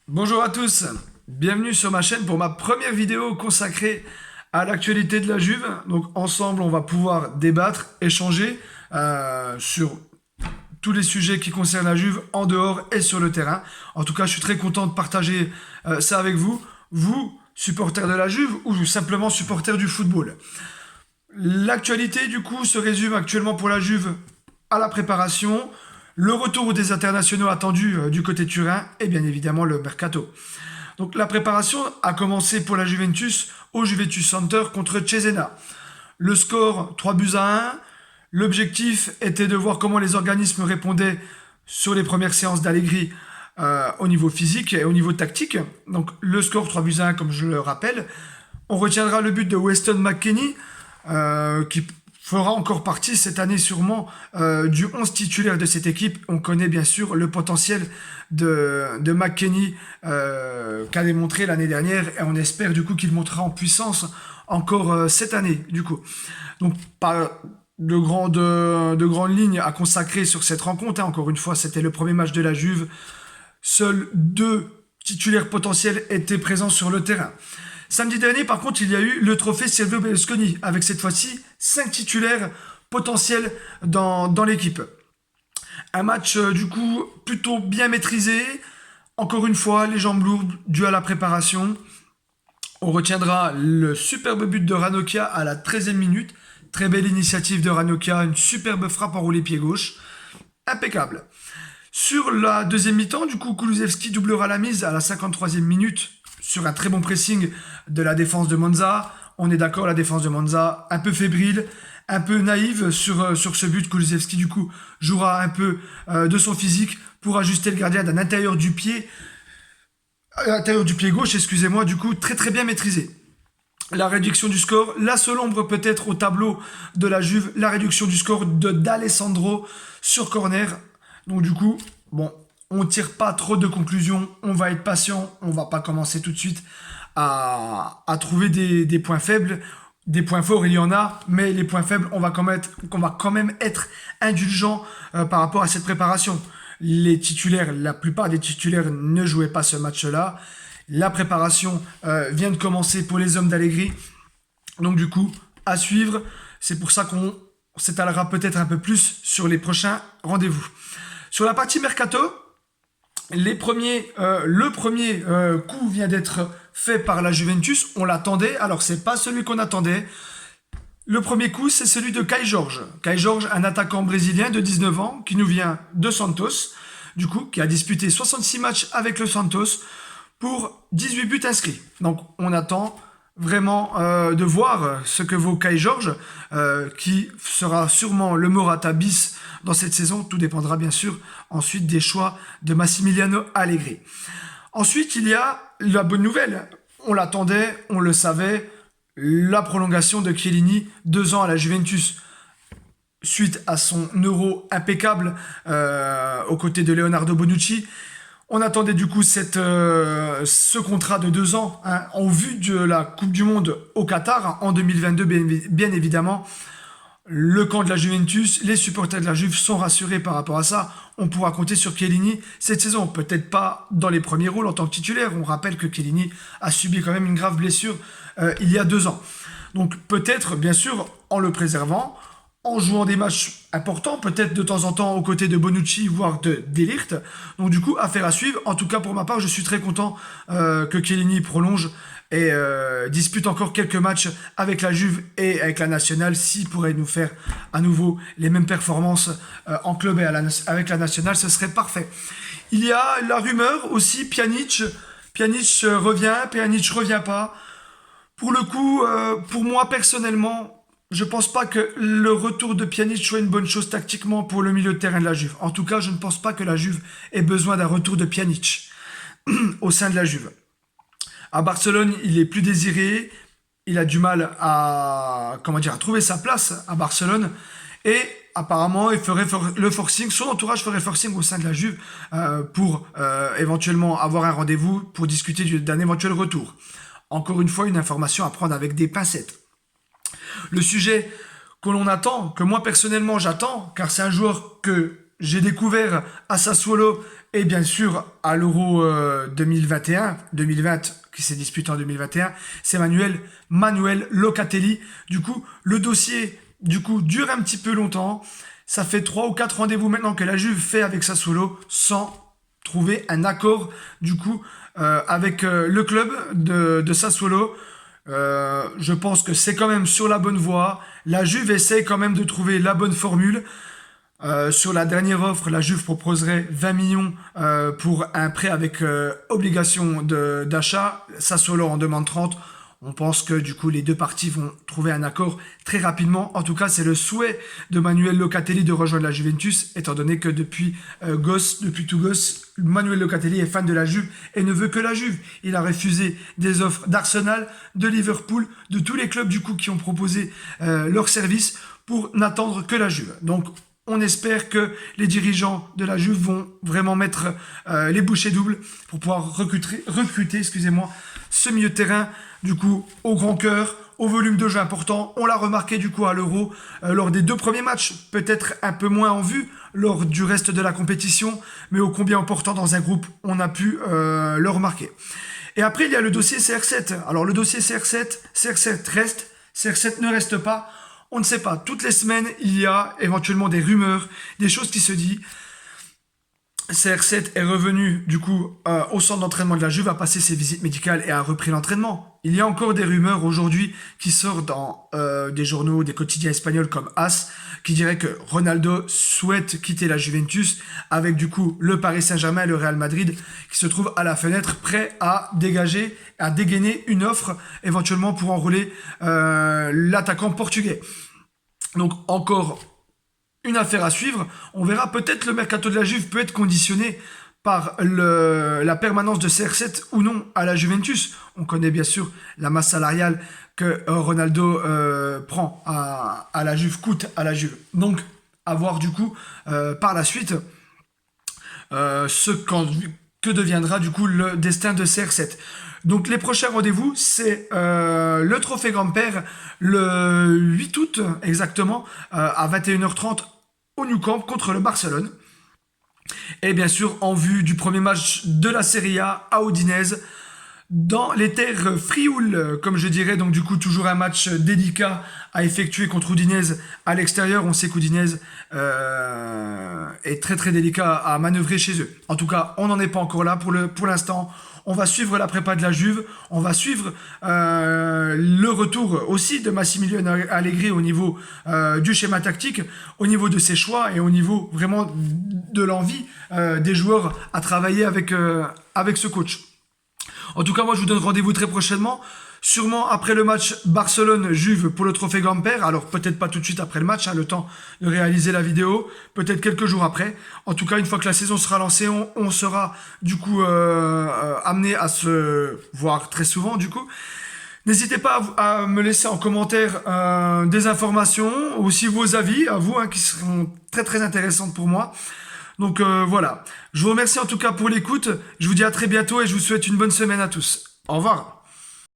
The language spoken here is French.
Bonjour à tous, bienvenue sur ma chaîne pour ma première vidéo consacrée à l'actualité de la Juve. Donc ensemble, on va pouvoir débattre, échanger sur tous les sujets qui concernent la Juve en dehors et sur le terrain. En tout cas, je suis très content de partager ça avec vous, vous, supporters de la Juve ou simplement supporters du football. L'actualité, du coup, se résume actuellement pour la Juve à la préparation, le retour des internationaux attendus du côté turin et bien évidemment le mercato. Donc la préparation a commencé pour la Juventus au Juventus Center contre Cesena. Le score 3 buts à 1. L'objectif était de voir comment les organismes répondaient sur les premières séances d'Allegri au niveau physique et au niveau tactique. Donc le score 3 buts à 1 comme je le rappelle. On retiendra le but de Weston McKennie qui fera encore partie cette année sûrement du 11 titulaire de cette équipe. On connaît bien sûr le potentiel de McKennie qu'a démontré l'année dernière et on espère du coup qu'il montera en puissance encore cette année du coup. Donc pas de grandes lignes à consacrer sur cette rencontre, hein. Encore une fois, c'était le premier match de la Juve. Seuls deux titulaires potentiels étaient présents sur le terrain. Samedi dernier, par contre, il y a eu le trophée Silvio Berlusconi, avec cette fois-ci 5 titulaires potentiels dans l'équipe. Un match, du coup, plutôt bien maîtrisé. Encore une fois, les jambes lourdes, dû à la préparation. On retiendra le superbe but de Ranocchia à la 13e minute. Très belle initiative de Ranocchia, une superbe frappe enroulée pied gauche. Impeccable. Sur la deuxième mi-temps, du coup, Kulusevski doublera la mise à la 53e minute sur un très bon pressing de la défense de Monza. On est d'accord, la défense de Monza, un peu fébrile, un peu naïve sur ce but. Kulusevski, du coup, jouera un peu de son physique pour ajuster le gardien d'un intérieur du pied, gauche, excusez-moi, du coup, très très bien maîtrisé. La réduction du score, la seule ombre peut-être au tableau de la Juve, la réduction du score de d'Alessandro sur corner. Donc du coup, bon, on tire pas trop de conclusions, on va être patient, on va pas commencer tout de suite à trouver des points faibles. Des points forts, il y en a, mais les points faibles, on va quand même être indulgent par rapport à cette préparation. Les titulaires, la plupart des titulaires ne jouaient pas ce match-là. La préparation vient de commencer pour les hommes d'Allegri. Donc du coup, à suivre. C'est pour ça qu'on s'étalera peut-être un peu plus sur les prochains rendez-vous. Sur la partie mercato, le premier coup vient d'être fait par la Juventus. On l'attendait. Alors c'est pas celui qu'on attendait. Le premier coup, c'est celui de Kai Jorge. Kai Jorge, un attaquant brésilien de 19 ans qui nous vient de Santos, du coup, qui a disputé 66 matchs avec le Santos pour 18 buts inscrits. Donc on attend vraiment de voir ce que vaut Kai Jorge, qui sera sûrement le Morata bis dans cette saison. Tout dépendra bien sûr ensuite des choix de Massimiliano Allegri. Ensuite, il y a la bonne nouvelle. On l'attendait, on le savait, la prolongation de Chiellini, 2 ans à la Juventus. Suite à son euro impeccable aux côtés de Leonardo Bonucci. On attendait du coup ce contrat de 2 ans hein, en vue de la Coupe du Monde au Qatar hein, en 2022, bien évidemment. Le camp de la Juventus, les supporters de la Juve sont rassurés par rapport à ça. On pourra compter sur Chiellini cette saison. Peut-être pas dans les premiers rôles en tant que titulaire. On rappelle que Chiellini a subi quand même une grave blessure il y a 2 ans. Donc peut-être, bien sûr, en le préservant, en jouant des matchs importants, peut-être de temps en temps aux côtés de Bonucci, voire de Delirte. Donc du coup, affaire à suivre. En tout cas, pour ma part, je suis très content que Chiellini prolonge et dispute encore quelques matchs avec la Juve et avec la Nationale, s'il pourrait nous faire à nouveau les mêmes performances en club et avec la Nationale, ce serait parfait. Il y a la rumeur aussi, Pjanic revient pas. Pour le coup, pour moi personnellement, je pense pas que le retour de Pjanic soit une bonne chose tactiquement pour le milieu de terrain de la Juve. En tout cas, je ne pense pas que la Juve ait besoin d'un retour de Pjanic au sein de la Juve. À Barcelone, il est plus désiré, il a du mal à trouver sa place à Barcelone et apparemment il ferait le forcing, son entourage ferait forcing au sein de la Juve pour éventuellement avoir un rendez-vous pour discuter d'un éventuel retour. Encore une fois, une information à prendre avec des pincettes. Le sujet que l'on attend, que moi personnellement j'attends, car c'est un joueur que j'ai découvert à Sassuolo et bien sûr à l'Euro 2020 qui s'est disputé en 2021, c'est Manuel Locatelli. Du coup, le dossier dure un petit peu longtemps. Ça fait 3 ou 4 rendez-vous maintenant que la Juve fait avec Sassuolo sans trouver un accord avec le club de Sassuolo. Je pense que c'est quand même sur la bonne voie. La Juve essaie quand même de trouver la bonne formule. Sur la dernière offre, la Juve proposerait 20 millions pour un prêt avec obligation d'achat. Sassuolo en demande 30. On pense que du coup les deux parties vont trouver un accord très rapidement. En tout cas, c'est le souhait de Manuel Locatelli de rejoindre la Juventus, étant donné que depuis tout gosse, Manuel Locatelli est fan de la Juve et ne veut que la Juve. Il a refusé des offres d'Arsenal, de Liverpool, de tous les clubs du coup qui ont proposé leurs services pour n'attendre que la Juve. Donc on espère que les dirigeants de la Juve vont vraiment mettre les bouchées doubles pour pouvoir recruter ce milieu de terrain du coup au grand cœur, au volume de jeu important. On l'a remarqué du coup à l'Euro lors des 2 premiers matchs, peut-être un peu moins en vue lors du reste de la compétition, mais ô combien important dans un groupe, on a pu le remarquer. Et après il y a le dossier CR7. Alors le dossier CR7 reste, CR7 ne reste pas. On ne sait pas. Toutes les semaines, il y a éventuellement des rumeurs, des choses qui se disent. CR7 est revenu du coup au centre d'entraînement de la Juve, a passé ses visites médicales et a repris l'entraînement. Il y a encore des rumeurs aujourd'hui qui sortent dans des journaux, des quotidiens espagnols comme AS, qui diraient que Ronaldo souhaite quitter la Juventus avec du coup le Paris Saint-Germain et le Real Madrid qui se trouvent à la fenêtre prêts à dégainer une offre éventuellement pour enrôler l'attaquant portugais. Donc encore une affaire à suivre. On verra, peut-être le mercato de la Juve peut être conditionné par la permanence de CR7 ou non à la Juventus. On connaît bien sûr la masse salariale que Ronaldo prend à la Juve, coûte à la Juve. Donc, à voir du coup par la suite que deviendra du coup le destin de CR7. Donc les prochains rendez-vous, c'est le Trophée Grand-Père le 8 août exactement à 21h30 au Nou Camp contre le Barcelone. Et bien sûr, en vue du premier match de la Serie A à Udinese, dans les terres frioul, comme je dirais, donc du coup toujours un match délicat à effectuer contre Udinese à l'extérieur. On sait qu'Udinese est très très délicat à manœuvrer chez eux. En tout cas, on n'en est pas encore là pour l'instant. On va suivre la prépa de la Juve, on va suivre le retour aussi de Massimiliano Allegri au niveau du schéma tactique, au niveau de ses choix et au niveau vraiment de l'envie des joueurs à travailler avec ce coach. En tout cas, moi, je vous donne rendez-vous très prochainement, sûrement après le match Barcelone-Juve pour le Trophée Gamper. Alors, peut-être pas tout de suite après le match, le temps de réaliser la vidéo, peut-être quelques jours après. En tout cas, une fois que la saison sera lancée, on sera du coup amené à se voir très souvent, du coup. N'hésitez pas à me laisser en commentaire des informations, aussi vos avis, à vous, qui seront très très intéressantes pour moi. Donc voilà, je vous remercie en tout cas pour l'écoute, je vous dis à très bientôt et je vous souhaite une bonne semaine à tous. Au revoir.